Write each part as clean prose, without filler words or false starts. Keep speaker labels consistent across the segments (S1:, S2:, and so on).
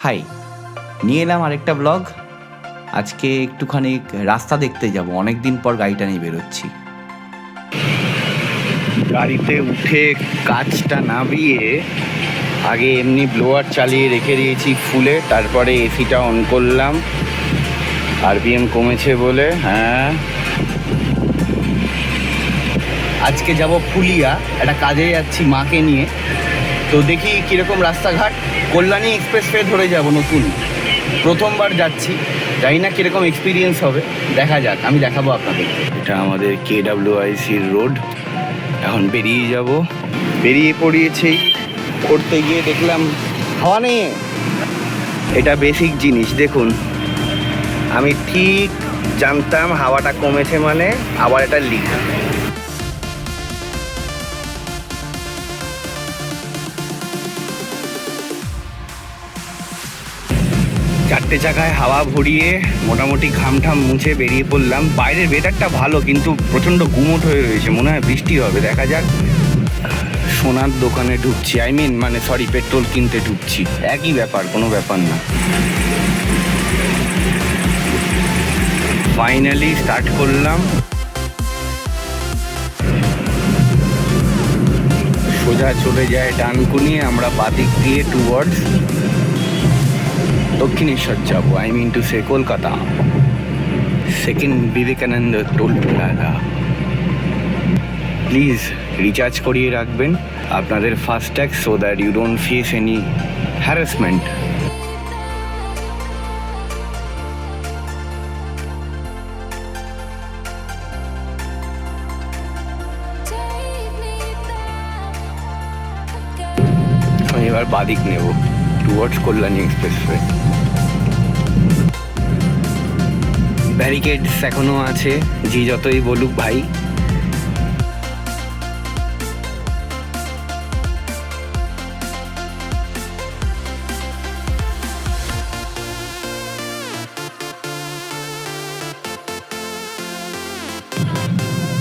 S1: High, নিয়ে এলাম আরেকটা ব্লগ। আজকে একটুখানি রাস্তা দেখতে যাব, অনেক দিন পর গাড়িটা নিয়ে বেরোচ্ছি। গাড়িতে উঠে কাজটা নামিয়ে আগে এমনি ব্লোয়ার চালিয়ে রেখে দিয়েছি ফুলে, তারপরে এসিটা অন করলাম আরপিএম কমেছে বলে। হ্যাঁ, আজকে যাব ফুলিয়া, একটা কাজে যাচ্ছি মাকে নিয়ে। তো দেখি কীরকম রাস্তাঘাট। কল্যাণী এক্সপ্রেসওয়ে ধরে যাব, নতুন প্রথমবার যাচ্ছি, জানি না কীরকম এক্সপিরিয়েন্স হবে, দেখা যাক, আমি দেখাবো আপনাদের। এটা আমাদের KWICর রোড, এখন বেরিয়ে যাব। বেরিয়ে পড়িয়েছি, করতে গিয়ে দেখলাম হাওয়া নেই। এটা বেসিক জিনিস, দেখুন আমি ঠিক জানতাম হাওয়াটা কমেছে মানে আবার এটা লিক। চারটে চাকায় হাওয়া ভরিয়ে মোটামুটি ঘামঠাম মুছে বেরিয়ে পড়লাম। বাইরের ওয়েদারটা ভালো, কিন্তু প্রচণ্ড গুমোট হয়ে রয়েছে, মনে হয় বৃষ্টি হবে, দেখা যাক। সোনার দোকানে ঢুকছি, সরি পেট্রোল কিনতে ঢুকছি, একই ব্যাপার, কোনো ব্যাপার না। ফাইনালি স্টার্ট করলাম। সোজা চলে যায় ডানকুনি, আমরা বাদিক দিয়ে টুয়ার্ডস দক্ষিণেশ্বর যাব, to say Kolkata. Second Vivekananda toll plaza. Please recharge করিয়ে রাখবেন আপনাদের FASTag, so that you don't face any harassment. আমি এবার বাদিক নেব টুয়ার্ডস কল্যাণী এক্সপ্রেসওয়ে। ব্যারিকেডস এখনো আছে, যে যতই বলুক ভাই।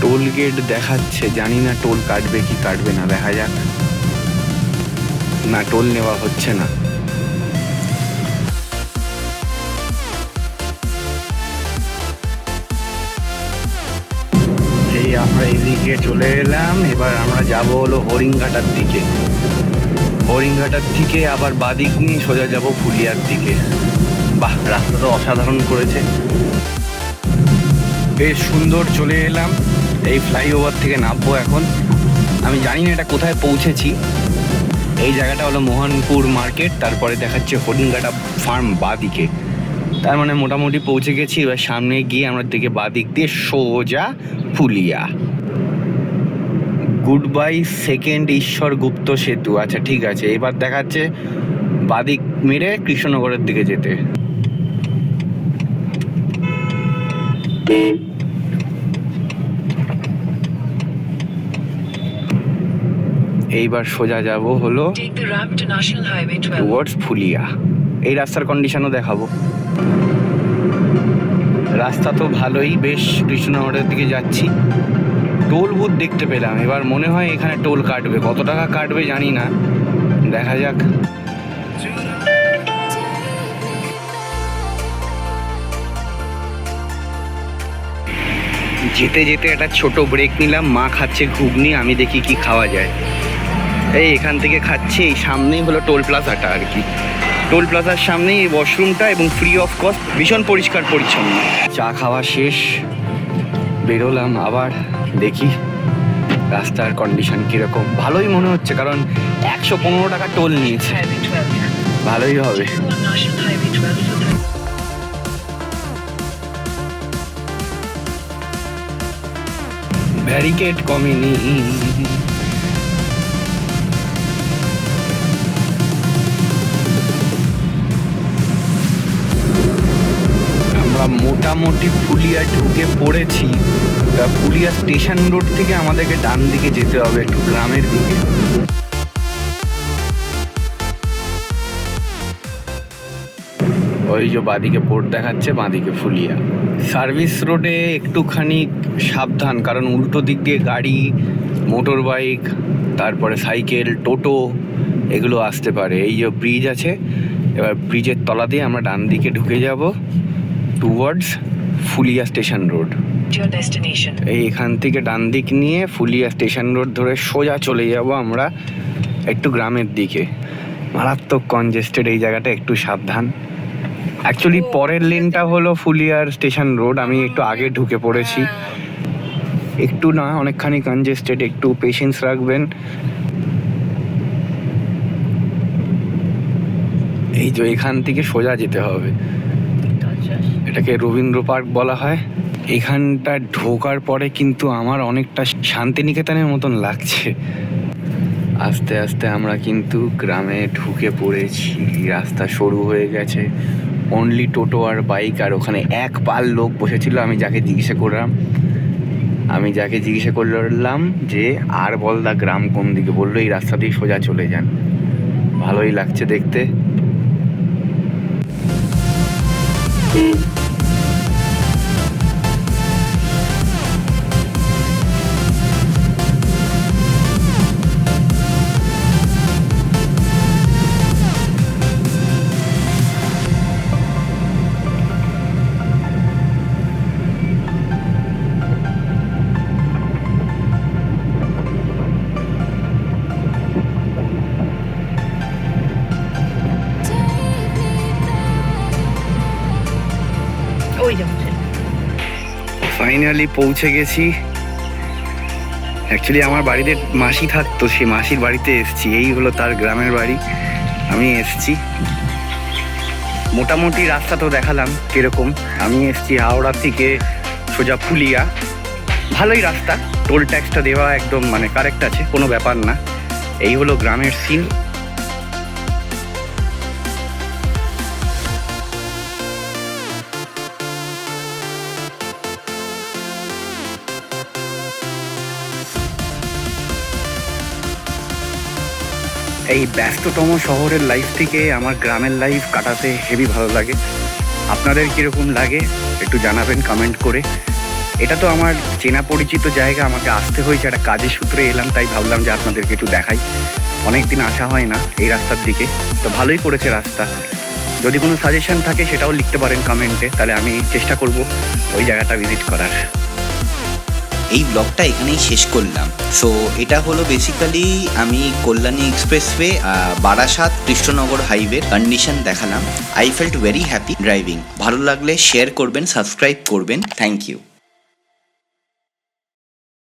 S1: টোল গেট দেখাচ্ছে, জানি না টোল কাটবে কি কাটবে না, দেখা যাক। না, টোল নেওয়া হচ্ছে না। এই আমরা এদিকে চলে এলাম, এবার আমরা যাব হলো হরিণঘাটার দিকে। হরিণঘাটার থেকে আবার বাদিক নিয়ে সোজা যাব ফুলিয়ার দিকে। বাহ, রাস্তা তো অসাধারণ করেছে, বেশ সুন্দর। চলে এলাম, এই ফ্লাইওভার থেকে নামবো এখন। আমি জানি না এটা কোথায় পৌঁছেছি। এই জায়গাটা হলো মোহনপুর মার্কেট, তারপরে দেখাচ্ছে হরিণঘাটা ফার্ম বাদিকে। তার মানে মোটামুটি পৌঁছে গেছি। এবার সামনে গিয়ে আমরা দিকে বাদিক দিয়ে সোজা Phulia. Good bye second Ishwar Gupta সেতু। আচ্ছা ঠিক আছে, এবার দেখাচ্ছে বাদিক মেরে কৃষ্ণনগরের দিকে যেতে। এইবার সোজা যাব হলো টুয়ার্ডস ফুলিয়া। এই রাস্তার কন্ডিশনও দেখাবো। রাস্তা তো ভালোই, বেশ কৃষ্ণনগরের দিকে যাচ্ছি। টোল বুথ দেখতে পেলাম, এবার মনে হয় এখানে টোল কাটবে, কত টাকা কাটবে জানি না, দেখা যাক। যেতে যেতে একটা ছোট ব্রেক নিলাম, মা খাচ্ছে ঘুগনি, আমি দেখি কি খাওয়া যায়। এই এখান থেকে খাচ্ছি, এই সামনেই হলো টোল প্লাজাটা আর কি। টোল প্লাজার সামনেই এই ওয়াশরুমটা, এবং ফ্রি অফ কস্ট, ভীষণ পরিষ্কার পরিচ্ছন্ন। চা খাওয়া শেষ, বেরোলাম আবার, দেখি রাস্তার কন্ডিশন কীরকম। ভালোই মনে হচ্ছে, কারণ 115 টাকা টোল নিয়েছে, ভালোই হবে। ব্যারিকেড কমেনি। আমরা মোটামুটি ফুলিয়া ঢুকে পড়েছি। ফুলিয়া স্টেশন রোড থেকে আমাদেরকে ডান দিকে যেতে হবে, একটু গ্রামের দিকে। ওই যে বাদিকে বোর্ড দেখাচ্ছে, বাঁদিকে ফুলিয়া। সার্ভিস রোডে একটুখানি সাবধান, কারণ উল্টো দিক দিয়ে গাড়ি, মোটর বাইক, তারপরে সাইকেল, টোটো, এগুলো আসতে পারে। এই যে ব্রিজ আছে, এবার ব্রিজের তলা দিয়ে আমরা ডান দিকে ঢুকে যাব টুয়ার্ডস ফুলিয়া স্টেশন রোড। এখান থেকে ডান দিক নিয়ে ফুলিয়া স্টেশন রোড ধরে সোজা চলে যাব আমরা একটু গ্রামের দিকে। মারাত্মক কনজেস্টেড এই জায়গাটা, একটু সাবধান। অ্যাকচুয়ালি পরের লেনটা হলো ফুলিয়ার স্টেশন রোড, আমি একটু আগে ঢুকে পড়েছি। একটু না অনেকখানি কনজেস্টেড, একটু পেশেন্স রাখবেন। এই যে এখান থেকে সোজা যেতে হবে, এটাকে রবীন্দ্র পার্ক বলা হয়। এখানটা ঢোকার পরে কিন্তু আমার অনেকটা শান্তিনিকেতনের মতন লাগছে। আস্তে আস্তে আমরা কিন্তু গ্রামে ঢুকে পড়েছি। রাস্তা সরু হয়ে গেছে, অনলি টোটো আর বাইক, আর ওখানে এক পাল লোক বসেছিল। আমি যাকে জিজ্ঞাসা করলাম যে আর বলদা গ্রাম কোন দিকে, বললো এই রাস্তা দিয়ে সোজা চলে যান। ভালোই লাগছে দেখতে। ফাইনালি পৌঁছে গেছি। অ্যাকচুয়ালি আমার বাড়িতে মাসি থাকতো, সে মাসির বাড়িতে এসছি। এই হলো তার গ্রামের বাড়ি, আমি এসছি। মোটামুটি রাস্তা তো দেখালাম কিরকম। আমি এসছি হাওড়া থেকে সোজা ফুলিয়া। ভালোই রাস্তা, টোল ট্যাক্সটা দেওয়া একদম মানে কারেক্ট আছে, কোনো ব্যাপার না। এই হলো গ্রামের সিন। এই ব্যস্ততম শহরের লাইফ থেকে আমার গ্রামের লাইফ কাটাতে হেবি ভালো লাগে। আপনাদের কীরকম লাগে একটু জানাবেন কমেন্ট করে। এটা তো আমার চেনা পরিচিত জায়গা, আমাকে আসতে হয়েছে, একটা কাজের সূত্রে এলাম, তাই ভাবলাম যে আপনাদেরকে একটু দেখাই। অনেক দিন আসা হয় না এই রাস্তার দিকে, তো ভালোই করেছে রাস্তা। যদি কোনো সাজেশন থাকে সেটাও লিখতে পারেন কমেন্টে, তাহলে আমি চেষ্টা করব ওই জায়গাটা ভিজিট করার।
S2: এই ব্লগটা এখানেই শেষ করলাম। সো এটা হলো বেসিক্যালি আমি Kalyani expressway Barasat Krishnanagar highway condition দেখালাম। I felt very happy driving. ভালো লাগলে শেয়ার করবেন, সাবস্ক্রাইব করবেন। Thank you.